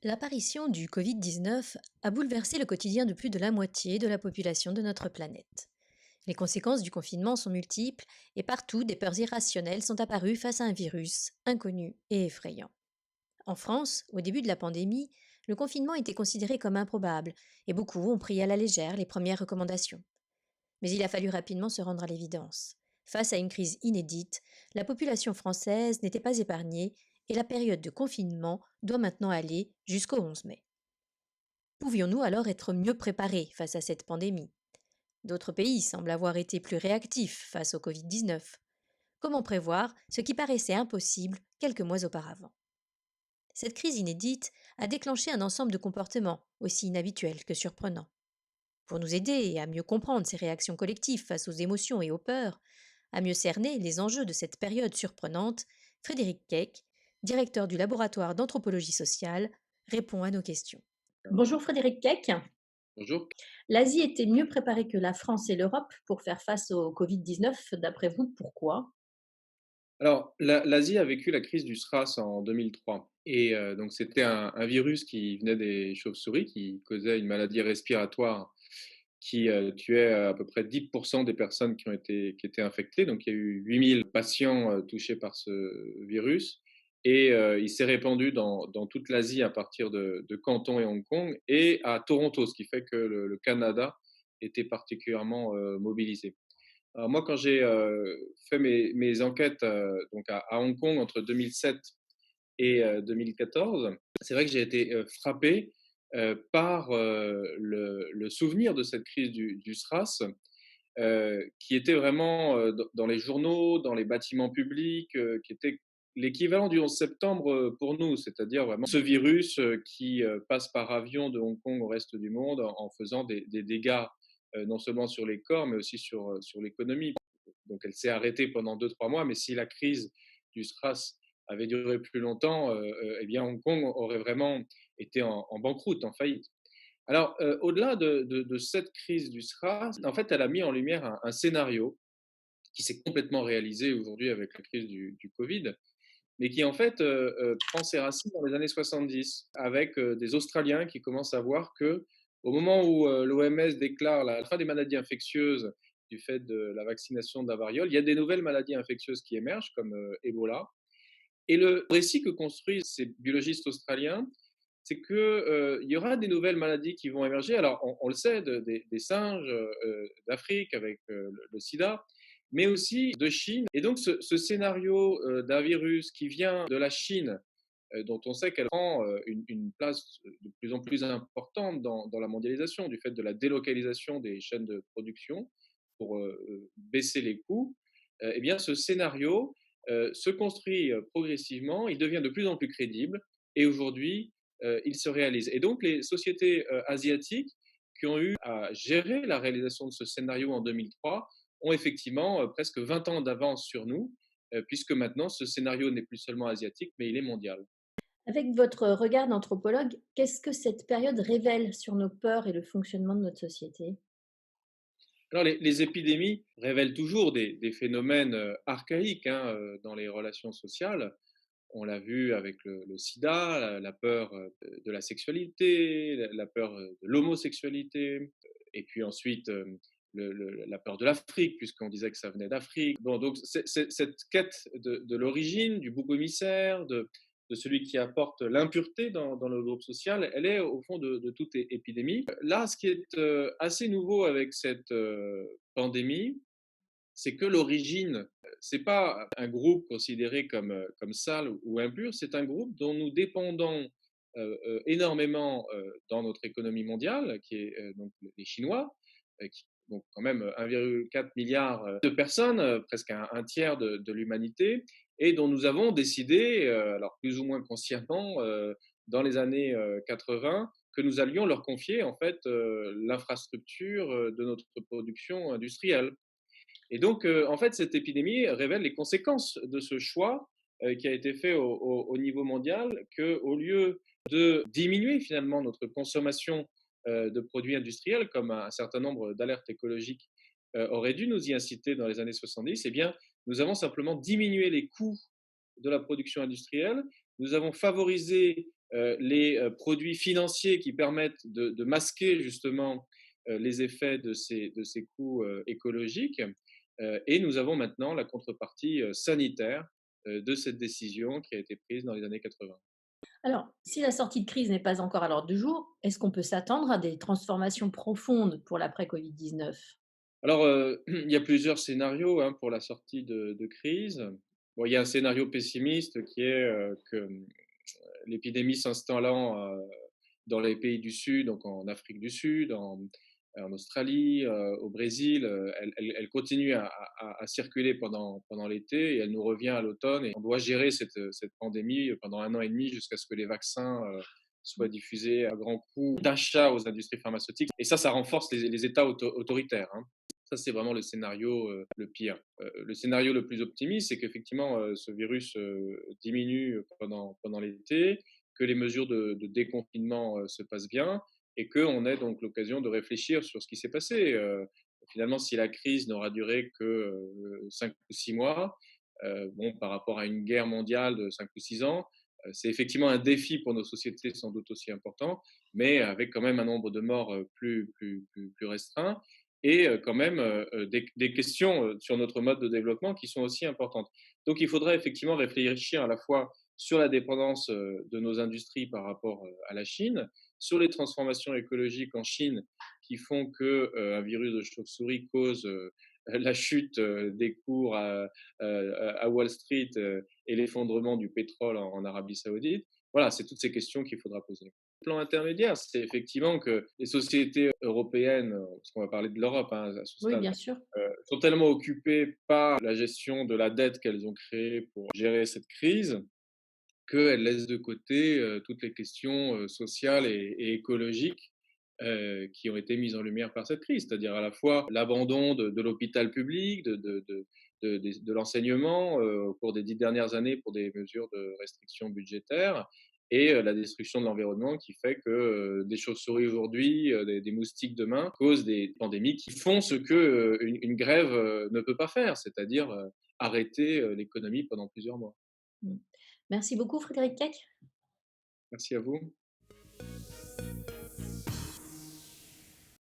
L'apparition du Covid-19 a bouleversé le quotidien de plus de la moitié de la population de notre planète. Les conséquences du confinement sont multiples et partout des peurs irrationnelles sont apparues face à un virus inconnu et effrayant. En France, au début de la pandémie, le confinement était considéré comme improbable et beaucoup ont pris à la légère les premières recommandations. Mais il a fallu rapidement se rendre à l'évidence. Face à une crise inédite, la population française n'était pas épargnée et la période de confinement doit maintenant aller jusqu'au 11 mai. Pouvions-nous alors être mieux préparés face à cette pandémie? D'autres pays semblent avoir été plus réactifs face au Covid-19. Comment prévoir ce qui paraissait impossible quelques mois auparavant? Cette crise inédite a déclenché un ensemble de comportements aussi inhabituels que surprenants. Pour nous aider à mieux comprendre ces réactions collectives face aux émotions et aux peurs, à mieux cerner les enjeux de cette période surprenante, Frédéric Keck, directeur du laboratoire d'anthropologie sociale, répond à nos questions. Bonjour Frédéric Keck. Bonjour. L'Asie était mieux préparée que la France et l'Europe pour faire face au Covid-19, d'après vous, pourquoi? Alors, l'Asie a vécu la crise du SRAS en 2003 et donc c'était un virus qui venait des chauves-souris, qui causait une maladie respiratoire qui, tuait à peu près 10 des personnes qui étaient infectées. Donc il y a eu 8 000 patients, touchés par ce virus et il s'est répandu dans toute l'Asie à partir de Canton et Hong Kong et à Toronto, ce qui fait que le Canada était particulièrement, mobilisé. Alors moi, quand j'ai fait mes enquêtes donc à Hong Kong entre 2007 et 2014, c'est vrai que j'ai été frappé par le souvenir de cette crise du SRAS, qui était vraiment dans les journaux, dans les bâtiments publics, qui était l'équivalent du 11 septembre pour nous, c'est-à-dire vraiment ce virus qui passe par avion de Hong Kong au reste du monde en faisant des dégâts non seulement sur les corps, mais aussi sur l'économie. Donc elle s'est arrêtée pendant 2 3 mois, mais si la crise du SRAS avait duré plus longtemps, eh bien Hong Kong aurait vraiment été en banqueroute, en faillite. Alors, au-delà de cette crise du SRAS, en fait, elle a mis en lumière un scénario qui s'est complètement réalisé aujourd'hui avec la crise du Covid, mais qui en fait prend ses racines dans les années 70, avec des Australiens qui commencent à voir que, au moment où l'OMS déclare la fin des maladies infectieuses du fait de la vaccination de la variole, il y a des nouvelles maladies infectieuses qui émergent, comme Ebola. Et le récit que construisent ces biologistes australiens, c'est que il y aura des nouvelles maladies qui vont émerger. Alors, on le sait, des singes d'Afrique avec le sida, mais aussi de Chine. Et donc, ce scénario d'un virus qui vient de la Chine, dont on sait qu'elle prend une place de plus en plus importante dans la mondialisation, du fait de la délocalisation des chaînes de production pour baisser les coûts, eh bien, ce scénario se construit progressivement, il devient de plus en plus crédible et aujourd'hui, il se réalise. Et donc, les sociétés asiatiques qui ont eu à gérer la réalisation de ce scénario en 2003 ont effectivement presque 20 ans d'avance sur nous, puisque maintenant, ce scénario n'est plus seulement asiatique, mais il est mondial. Avec votre regard d'anthropologue, qu'est-ce que cette période révèle sur nos peurs et le fonctionnement de notre société? Alors, les épidémies révèlent toujours des phénomènes archaïques hein, dans les relations sociales. On l'a vu avec le sida, la peur de la sexualité, la peur de l'homosexualité, et puis ensuite la peur de l'Afrique, puisqu'on disait que ça venait d'Afrique. Bon, donc cette quête de l'origine, du bouc émissaire, de celui qui apporte l'impureté dans le groupe social, elle est au fond de toute épidémie. Là, ce qui est assez nouveau avec cette pandémie, c'est que l'origine, c'est pas un groupe considéré comme sale ou impur, c'est un groupe dont nous dépendons énormément dans notre économie mondiale, qui est donc les Chinois, qui donc quand même 1,4 milliard de personnes, presque un tiers de l'humanité, et dont nous avons décidé, alors plus ou moins consciemment, dans les années 80, que nous allions leur confier en fait l'infrastructure de notre production industrielle. Et donc, en fait, cette épidémie révèle les conséquences de ce choix qui a été fait au niveau mondial, qu'au lieu de diminuer finalement notre consommation de produits industriels, comme un certain nombre d'alertes écologiques auraient dû nous y inciter dans les années 70, eh bien, nous avons simplement diminué les coûts de la production industrielle, nous avons favorisé les produits financiers qui permettent de masquer justement les effets de ces coûts écologiques. Et nous avons maintenant la contrepartie sanitaire de cette décision qui a été prise dans les années 80. Alors, si la sortie de crise n'est pas encore à l'ordre du jour, est-ce qu'on peut s'attendre à des transformations profondes pour l'après-Covid-19? Alors, il y a plusieurs scénarios, hein, pour la sortie de crise. Bon, il y a un scénario pessimiste qui est que l'épidémie s'installant dans les pays du Sud, donc en Afrique du Sud, en Australie, au Brésil, elle continue à circuler pendant l'été et elle nous revient à l'automne. Et on doit gérer cette pandémie pendant 1 an et demi jusqu'à ce que les vaccins soient diffusés à grands coups d'achat aux industries pharmaceutiques. Et ça renforce les États autoritaires, hein. Ça, c'est vraiment le scénario le pire. Le scénario le plus optimiste, c'est qu'effectivement, ce virus diminue pendant l'été, que les mesures de déconfinement se passent bien et qu'on ait donc l'occasion de réfléchir sur ce qui s'est passé. Finalement, si la crise n'aura duré que 5 ou 6 mois, bon, par rapport à une guerre mondiale de 5 ou 6 ans, c'est effectivement un défi pour nos sociétés sans doute aussi important, mais avec quand même un nombre de morts plus restreint et quand même des questions sur notre mode de développement qui sont aussi importantes. Donc il faudrait effectivement réfléchir à la fois sur la dépendance de nos industries par rapport à la Chine, sur les transformations écologiques en Chine qui font que un virus de chauve-souris cause la chute des cours à Wall Street et l'effondrement du pétrole en Arabie Saoudite. Voilà, c'est toutes ces questions qu'il faudra poser. Le plan intermédiaire, c'est effectivement que les sociétés européennes, parce qu'on va parler de l'Europe hein, à ce Oui, stade, bien sûr. sont tellement occupées par la gestion de la dette qu'elles ont créée pour gérer cette crise qu'elles laissent de côté toutes les questions sociales et écologiques qui ont été mises en lumière par cette crise, c'est-à-dire à la fois l'abandon de l'hôpital public, de l'enseignement au cours des 10 dernières années pour des mesures de restriction budgétaire, et la destruction de l'environnement qui fait que des chauves-souris aujourd'hui, des moustiques demain, causent des pandémies qui font ce que une grève ne peut pas faire, c'est-à-dire arrêter l'économie pendant plusieurs mois. Mmh. Merci beaucoup Frédéric Keck. Merci à vous.